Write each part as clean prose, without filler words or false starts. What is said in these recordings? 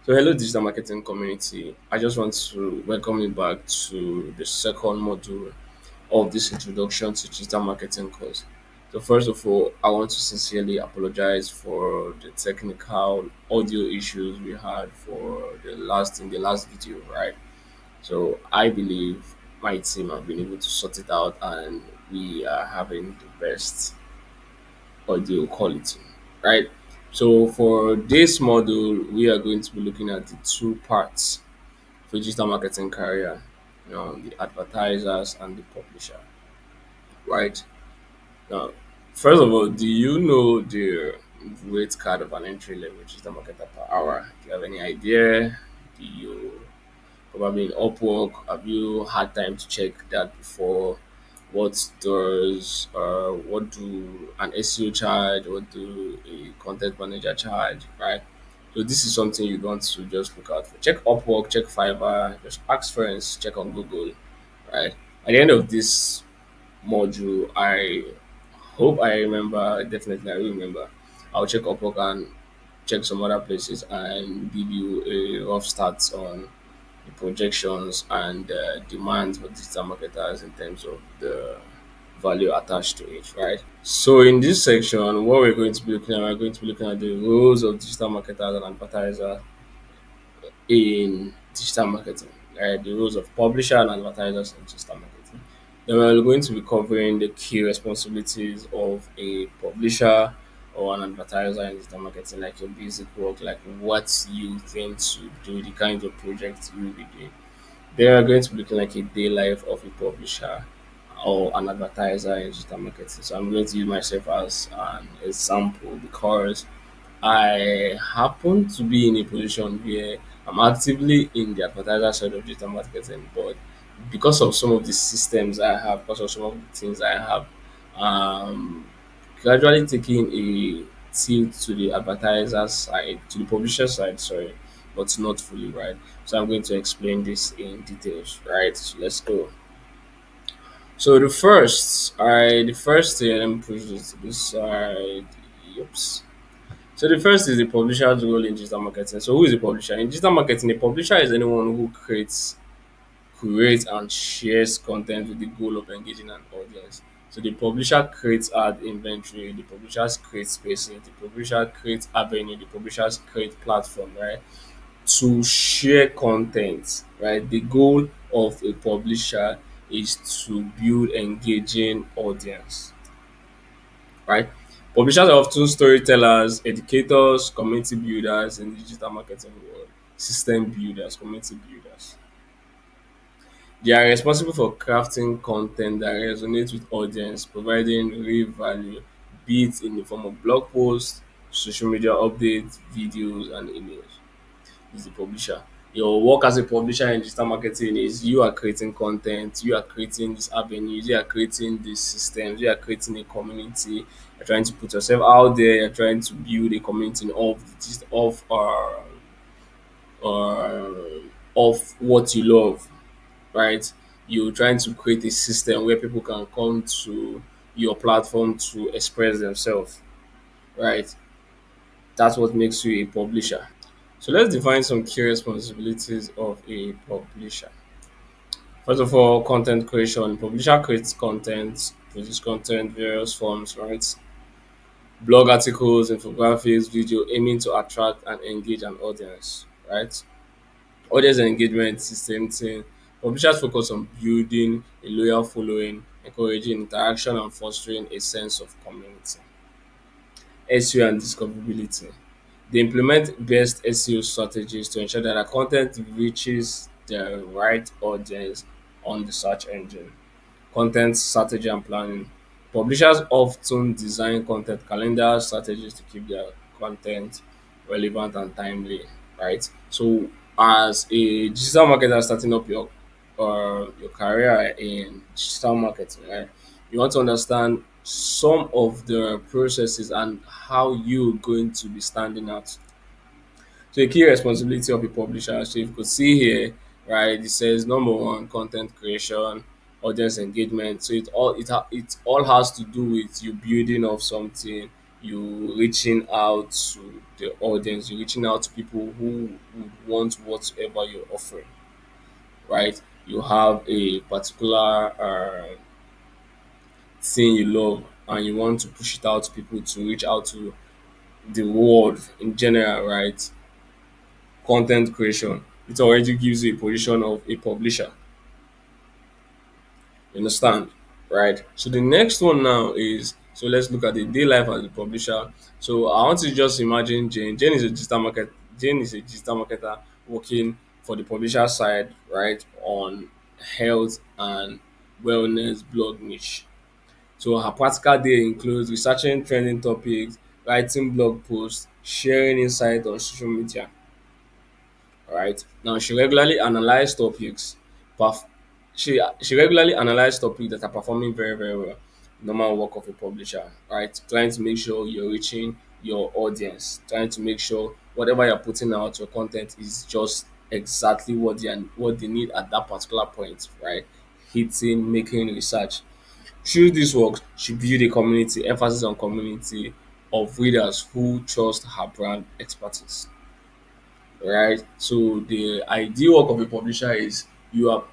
So, hello, digital marketing community. I just want to welcome you back to the second module of this introduction to digital marketing course. So, first of all, I want to sincerely apologize for the technical audio issues we had for the last video, right? So, I believe my team have been able to sort it out, and we are having the best audio quality, right? So for this module, we are going to be looking at the two parts for digital marketing career, the advertisers and the publisher, right? Now, first of all, do you know the rate card of an entry level digital marketer per hour? Do you have any idea? Do you probably in Upwork? Have you had time to check that before? What do an SEO charge? What do a content manager charge? Right. So this is something you want to just look out for. Check Upwork, check Fiverr, just ask friends, check on Google. Right. At the end of this module, I hope I remember. Definitely, I will remember. I'll check Upwork and check some other places and give you a rough stats on the projections and demands for digital marketers in terms of the value attached to it, right? So in this section, what we're going to be looking at, we're going to be looking at the roles of digital marketers and advertisers in digital marketing, right? The roles of publisher and advertisers in digital marketing. Then we're going to be covering the key responsibilities of a publisher or an advertiser in digital marketing, like your basic work, like what you think to do, the kinds of projects you will be doing. They are going to be looking like a day life of a publisher or an advertiser in digital marketing. So I'm going to use myself as an example because I happen to be in a position where I'm actively in the advertiser side of digital marketing, but because of some of the systems I have, because of some of the things I have, um, gradually taking a tilt to the advertiser side, to the publisher side, sorry, but not fully, right? So I'm going to explain this in details, right? So let's go. So the first thing, let me push this to this side. Oops. So the first is the publisher's role in digital marketing. So who is a publisher? In digital marketing, a publisher is anyone who creates and shares content with the goal of engaging an audience. So the publisher creates ad inventory, the publishers create spaces, the publisher creates avenue, the publishers create platform, right? To share content, right? The goal of a publisher is to build engaging audience, right? Publishers are often storytellers, educators, community builders in the digital marketing world, system builders, community builders. They are responsible for crafting content that resonates with audience, providing real value, be it in the form of blog posts, social media updates, videos, and emails. Is the publisher. Your work as a publisher in digital marketing is you are creating content, you are creating these avenues, you are creating these systems, you are creating a community, you're trying to put yourself out there, you're trying to build a community uh, of what you love, right? You're trying to create a system where people can come to your platform to express themselves, right? That's what makes you a publisher. So let's define some key responsibilities of a publisher. First of all, content creation. Publisher creates content, produces content, various forms, right? Blog articles, infographics, video aiming to attract and engage an audience, right? Audience engagement is the same thing. Publishers focus on building a loyal following, encouraging interaction, and fostering a sense of community. SEO and discoverability. They implement best SEO strategies to ensure that their content reaches the right audience on the search engine. Content strategy and planning. Publishers often design content calendar strategies to keep their content relevant and timely, right? So, as a digital marketer starting up your career in digital marketing, right? You want to understand some of the processes and how you're going to be standing out. So a key responsibility of a publisher, so if you could see here, right, it says number one, content creation, audience engagement. So it all has to do with you building of something, you reaching out to the audience, you reaching out to people who would want whatever you're offering, right? You have a particular thing you love and you want to push it out to people to reach out to the world in general, right? Content creation, it already gives you a position of a publisher. You understand? Right. So the next one now is, so let's look at the day life as a publisher. So I want to just imagine Jane. Jane is a digital marketer working for the publisher side, right, on health and wellness blog niche. So her practical day includes researching trending topics, writing blog posts, sharing insight on social media. Right now, she regularly analyze topics. Perf- she regularly analyze topics that are performing very very well. Normal work of a publisher, right? Trying to make sure you're reaching your audience, trying to make sure whatever you're putting out, your content is just exactly what they need at that particular point, right? Hitting, making research. Through this work, she build a community, emphasis on community of readers who trust her brand expertise, right? So the ideal work of a publisher is you are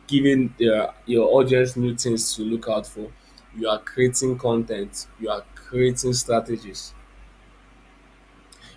giving your audience new things to look out for. You are creating content. You are creating strategies.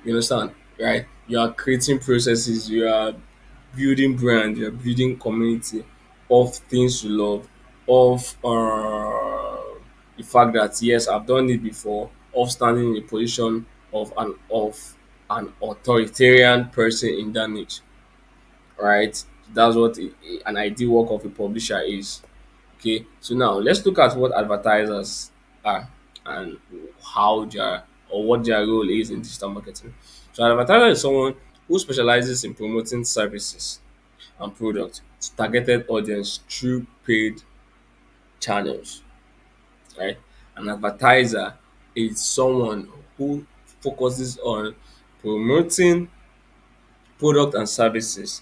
You understand, right? You are creating processes. You are building brand. You are building community of things you love. Of the fact that yes, I've done it before. Of standing in a position of an authoritarian person in that niche, right? That's what an ideal work of a publisher is. Okay, so now let's look at what advertisers are and how their or what their role is in digital marketing. So, an advertiser is someone who specializes in promoting services and products to targeted audience through paid channels, right? An advertiser is someone who focuses on promoting product and services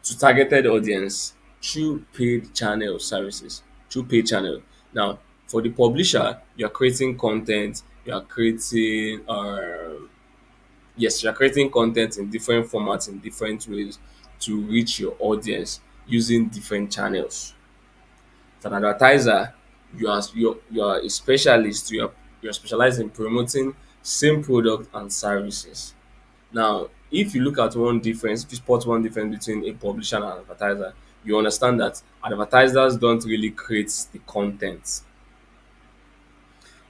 to targeted audience through paid channel services, through paid channel. Now, for the publisher, you are creating content, you are creating yes, you are creating content in different formats in different ways to reach your audience using different channels. As an advertiser, you are a specialist, you are specialized in promoting same product and services. Now, if you look at one difference, if you spot one difference between a publisher and an advertiser, you understand that advertisers don't really create the content.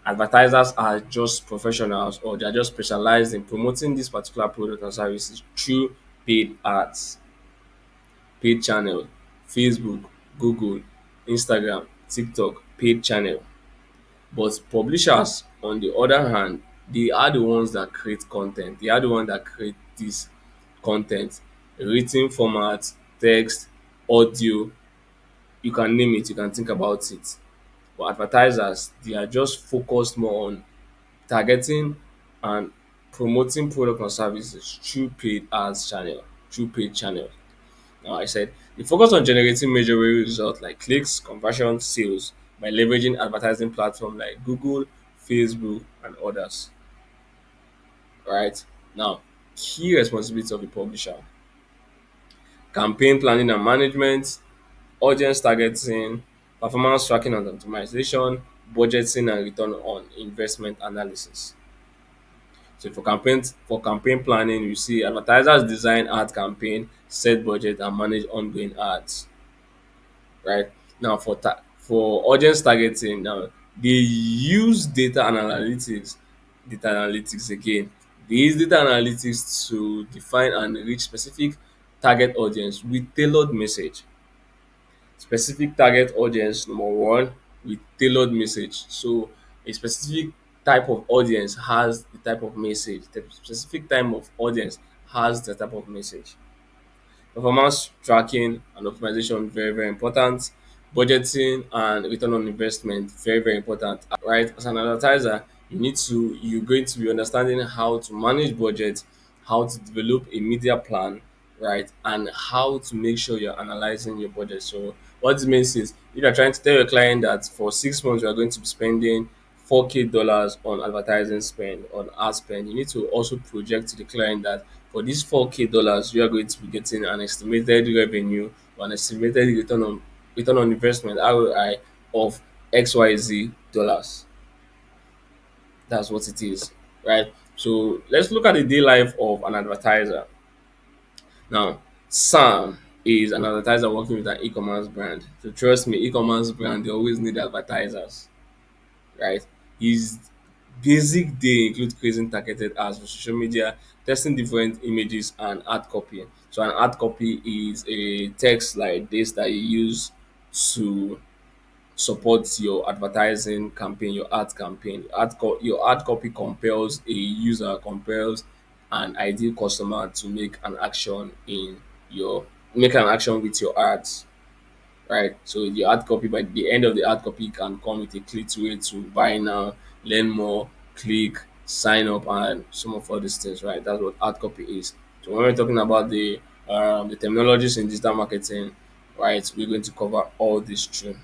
Advertisers are just professionals or they are just specialized in promoting this particular product and services through paid ads, paid channel, Facebook, Google, Instagram, TikTok, paid channel. But publishers, on the other hand, they are the ones that create content. They are the ones that create this content, written format, text, audio, you can name it, you can think about it. But advertisers, they are just focused more on targeting and promoting product and services through paid ads channel, through paid channel. Now I said they focus on generating measurable results like clicks, conversion, sales by leveraging advertising platforms like Google, Facebook, and others. Right? Now, key responsibilities of a publisher: campaign planning and management, audience targeting, performance tracking and optimization, budgeting and return on investment analysis. So for campaign planning, you see advertisers design ad campaign, set budget, and manage ongoing ads. Right now, for audience targeting, now they use data analytics again. They use data analytics to define and reach specific target audience with tailored message. Specific target audience, number one, with tailored message. So a specific type of audience has the type of message. The specific type of audience has the type of message. Performance tracking and optimization, very very important. Budgeting and return on investment, very very important. Right, as an advertiser, you're going to be understanding how to manage budget, how to develop a media plan, right, and how to make sure you're analyzing your budget. So what this means is if you're trying to tell your client that for 6 months you are going to be spending 4K dollars on advertising spend, on ad spend, you need to also project to the client that for these 4K dollars, you are going to be getting an estimated revenue or an estimated return on investment (ROI) of XYZ dollars. That's what it is, right? So let's look at the day life of an advertiser. Now, Sam is an advertiser working with an e-commerce brand. So trust me, e-commerce brand they always need advertisers, right? His basic day includes creating targeted ads for social media, testing different images and ad copy. So an ad copy is a text like this that you use to support your advertising campaign, your ad campaign. Your ad copy compels a user, compels an ideal customer to make an action with your ads, right? So the ad copy, by the end of the ad copy, can come with a click to it to buy now, learn more, click, sign up, and some of all these things, right? That's what ad copy is. So when we're talking about the terminologies in digital marketing, right, we're going to cover all this through.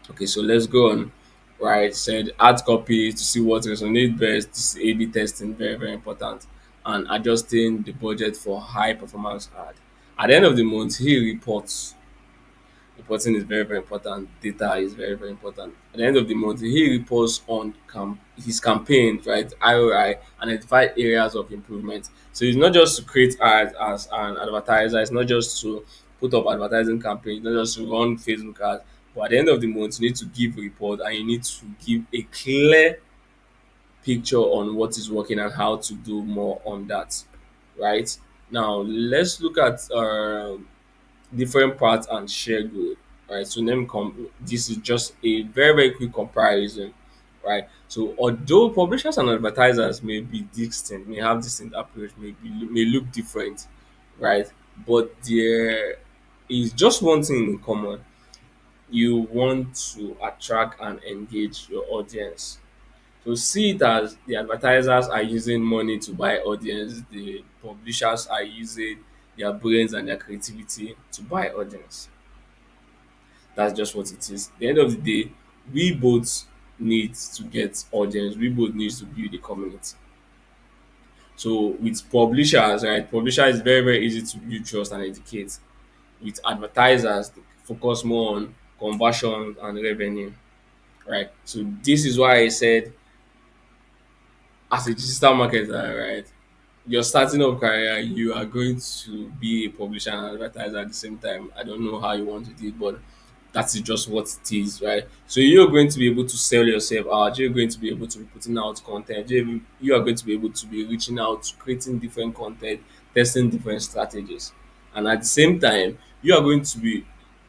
Okay, so let's go on. Right, said ad copy to see what resonates best. This is A/B testing, very very important, and adjusting the budget for high performance ad. At the end of the month, he reports. Reporting is very very important. Data is very very important. At the end of the month, he reports on his campaigns, right? ROI, and identify areas of improvement. So it's not just to create ads as an advertiser. It's not just to put up advertising campaigns. Not just to run Facebook ads. But at the end of the month, you need to give a report and you need to give a clear picture on what is working and how to do more on that, right? Now let's look at different parts and share good, right? So this is just a very very quick comparison, right? So although publishers and advertisers may be distinct, may have distinct approach, may look different, right? But there is just one thing in common: you want to attract and engage your audience. So see it as the advertisers are using money to buy audience, the publishers are using their brains and their creativity to buy audience. That's just what it is. At the end of the day, we both need to get audience. We both need to build a community. So with publishers, right? Publisher is very, very easy to build trust and educate. With advertisers, they focus more on conversion and revenue, right? So this is why I said as a digital marketer, right? Your starting up career, you are going to be a publisher and advertiser at the same time. I don't know how you want to do it, but that is just what it is, right? So you're going to be able to sell yourself out. You're going to be able to be putting out content. You are going to be able to be reaching out, creating different content, testing different strategies, and at the same time, you are going to be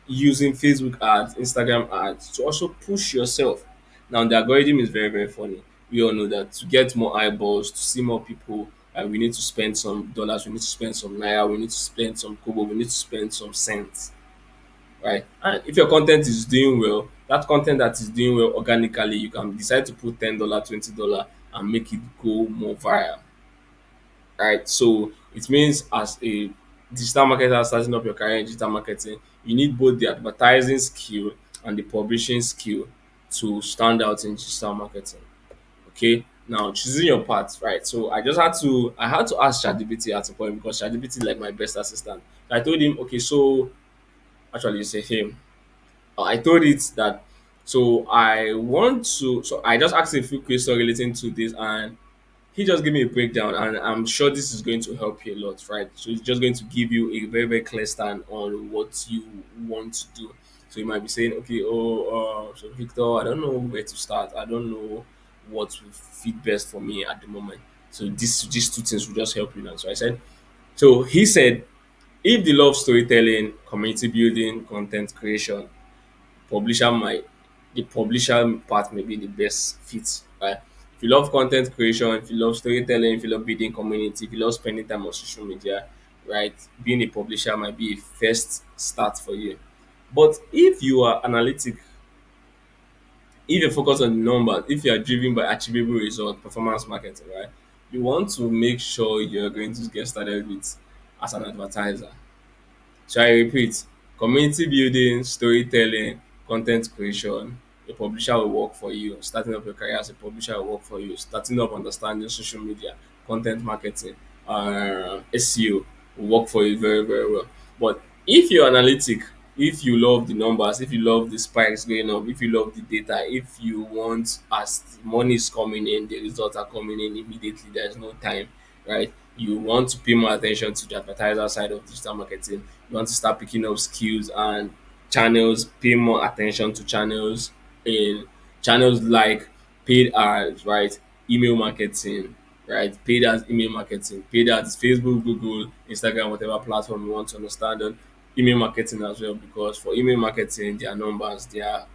using Facebook ads, Instagram ads to also push yourself. Now the algorithm is very very funny. We all know that to get more eyeballs, to see more people, we need to spend some dollars, we need to spend some naira, we need to spend some kobo, we need to spend some cents, right? And if your content is doing well, that content that is doing well organically, you can decide to put $10, $20, and make it go more viral, right? So it means as a digital marketer starting up your career in digital marketing, you need both the advertising skill and the publishing skill to stand out in digital marketing. Okay. Now choosing your path, right? So I had to ask ChatGPT at a point because ChatGPT is like my best assistant. I told him, okay, so actually it's a him. I told it that so I just asked a few questions relating to this and he just gave me a breakdown and I'm sure this is going to help you a lot, right? So it's just going to give you a very very clear stand on what you want to do. So you might be saying, okay, so Victor, I don't know where to start. I don't know what will fit best for me at the moment. So these two things will just help you now. So I said, so he said, if the love storytelling, community building, content creation, publisher might the publisher part may be the best fit, right? If you love content creation, if you love storytelling, if you love building community, if you love spending time on social media, right? Being a publisher might be a first start for you. But if you are analytic, if you focus on the numbers, if you are driven by achievable results, performance marketing, right? You want to make sure you're going to get started with as an advertiser. So I repeat, community building, storytelling, content creation, a publisher will work for you. Starting up your career as a publisher will work for you. Starting up understanding social media, content marketing, SEO will work for you very, very well. But if you're analytic, if you love the numbers, if you love the spikes going up, if you love the data, if you want, as the money is coming in, the results are coming in immediately, there's no time, right? You want to pay more attention to the advertiser side of digital marketing. You want to start picking up skills and channels, pay more attention to channels in channels like paid ads, right? Email marketing, right? Paid ads, email marketing, paid ads, Facebook, Google, Instagram, whatever platform you want to understand on. Email marketing as well, because for email marketing, their numbers, there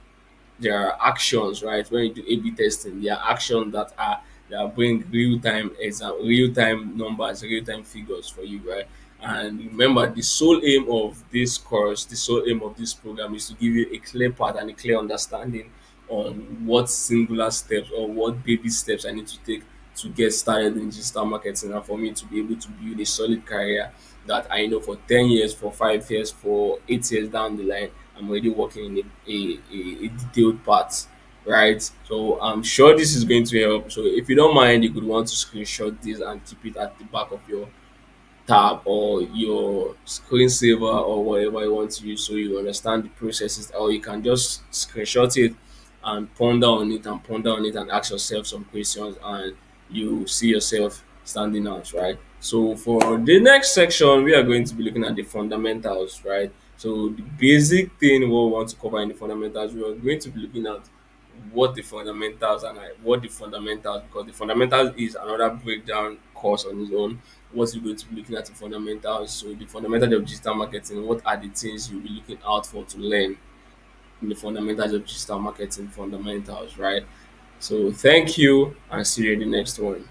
are actions, right? When you do A/B testing, there are actions that bring real time numbers, real time figures for you, right? And remember, the sole aim of this course, the sole aim of this program is to give you a clear path and a clear understanding on what singular steps or what baby steps I need to take to get started in digital marketing, and for me to be able to build a solid career that I know for 10 years, for 5 years, for 8 years down the line, I'm already working in a detailed part, right? So I'm sure this is going to help. So if you don't mind, you could want to screenshot this and keep it at the back of your tab or your screensaver or whatever you want to use, so you understand the processes, or you can just screenshot it and ponder on it and ask yourself some questions, and you see yourself standing out, right? So for the next section, we are going to be looking at the fundamentals, right? So the basic thing what we want to cover in the fundamentals, we are going to be looking at what the fundamentals and what the fundamentals, because the fundamentals is another breakdown course on its own. What you're going to be looking at the fundamentals. So the fundamentals of digital marketing, what are the things you'll be looking out for to learn in the fundamentals of digital marketing fundamentals, right? So thank you and see you in the next one.